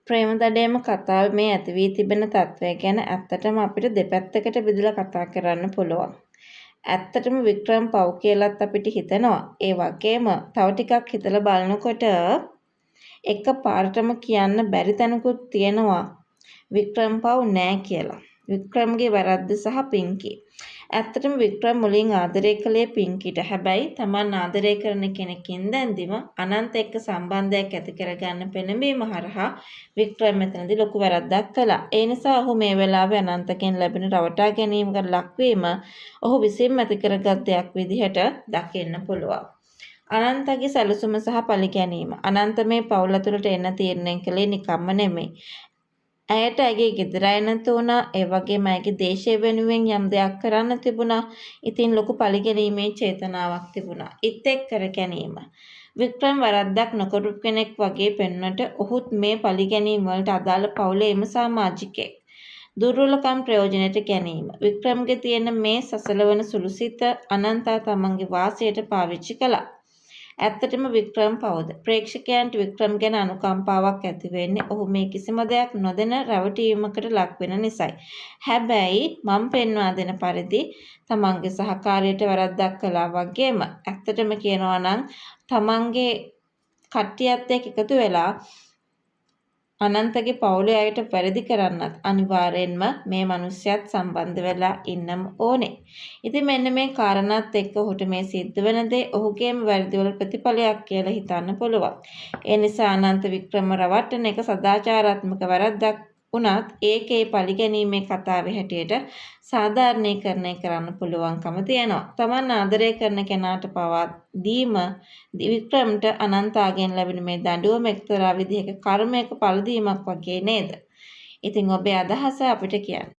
ප්‍රේමදඩයම කතාවේ මේ ඇති වී තිබෙන තත්ත්වය ගැන ඇත්තටම අපිට දෙපැත්තකට බෙදලා කතා කරන්න පුළුවන්. ඇත්තටම වික්‍රම් පව් කියලාත් අපිට හිතෙනවා. ඒ වගේම තව ටිකක් හිතලා බලනකොට එක පාරටම කියන්න බැරි තැනකුත් තියෙනවා වික්‍රම් පව් නෑ කියලා. වික්‍රම්ගේ වැරද්ද සහ පින්කි. ඇත්තටම වික්‍රම් මුලින් ආදරය කළේ පින්කිට. හැබැයි Taman ආදරය කරන කෙනෙක් ඉඳන්දිම අනන්ත එක්ක සම්බන්ධයක් ඇති කරගන්න පෙළඹීම හරහා වික්‍රම් මෙතනදී ලොකු වැරද්දක් කළා. ඒ නිසා ඔහු මේ වෙලාවේ අනන්තගෙන් ලැබෙන රවටා ගැනීමකට ලක්වීම ඔහු විසින්ම ඇති කරගත් දෙයක් විදිහට දකින්න පුළුවන්. අනන්තගේ සැලසුම සහ පරිගැනීම. අනන්ත මේ පවුල තුළට එන්න තීරණය කළේ නිකම්ම නෙමෙයි. ඇයට ඇගේ ගෙදර අය නැතු වුණා. ඒ වගේම ඇගේ දේශය වෙනුවෙන් යම් දෙයක් කරන්න තිබුණා. ඉතින් ලොකු පරිගැනීමේ චේතනාවක් තිබුණා. ඉත් එක් කර ගැනීම. වික්‍රම් වරද්දක් නොකරපු කෙනෙක් වගේ පෙන්වන්නට ඔහුත් මේ පරිගැනීම් වලට අදාළ පවුලේම සමාජිකයෙක්. දුර්වලකම් ප්‍රයෝජනයට ගැනීම. වික්‍රම්ගේ තියෙන මේ සසලවන සුළුසිත අනන්තා තමන්ගේ වාසියට පාවිච්චි කළා. ඇත්තටම වික්‍රම් පවුද ප්‍රේක්ෂකයන්ට වික්‍රම් ගැන අනුකම්පාවක් ඇති වෙන්නේ ඔහු මේ කිසිම දෙයක් නොදැන රැවටීමකට ලක් වෙන නිසායි. හැබැයි මම පෙන්වා දෙන පරිදි තමන්ගේ සහකාරියට වැරද්දක් කළා වගේම ඇත්තටම කියනවා නම් තමන්ගේ කට්ටියත් එක්ක එකතු වෙලා අනන්තගේ පවුලේ අයට වැරදි කරන්නත් අනිවාර්යෙන්ම මේ මිනිස්සයත් සම්බන්ධ වෙලා ඉන්නම ඕනේ. ඉතින් මෙන්න මේ කාරණාත් එක්ක ඔහුට මේ සිද්ධ වෙන දේ ඔහුගේම වැරදිවල ප්‍රතිඵලයක් කියලා හිතන්න පුළුවන්. ඒ නිසා අනන්ත වික්‍රම රවට්ටන එක සදාචාරාත්මක වැරද්දක් වුණත් ඒකේ පරිගැනීමේ කතාවේ හැටියට සාධාරණීකරණය කරන්න පුළුවන්කම තියෙනවා. Taman ආදරය කරන කෙනාට පවා දීම වික්‍රම්ට අනන්තාගෙන් ලැබෙන මේ දඬුවම එක්තරා විදිහක කර්මයක පළදීමක් වගේ නේද? ඉතින් ඔබේ අදහස අපිට කියන්න.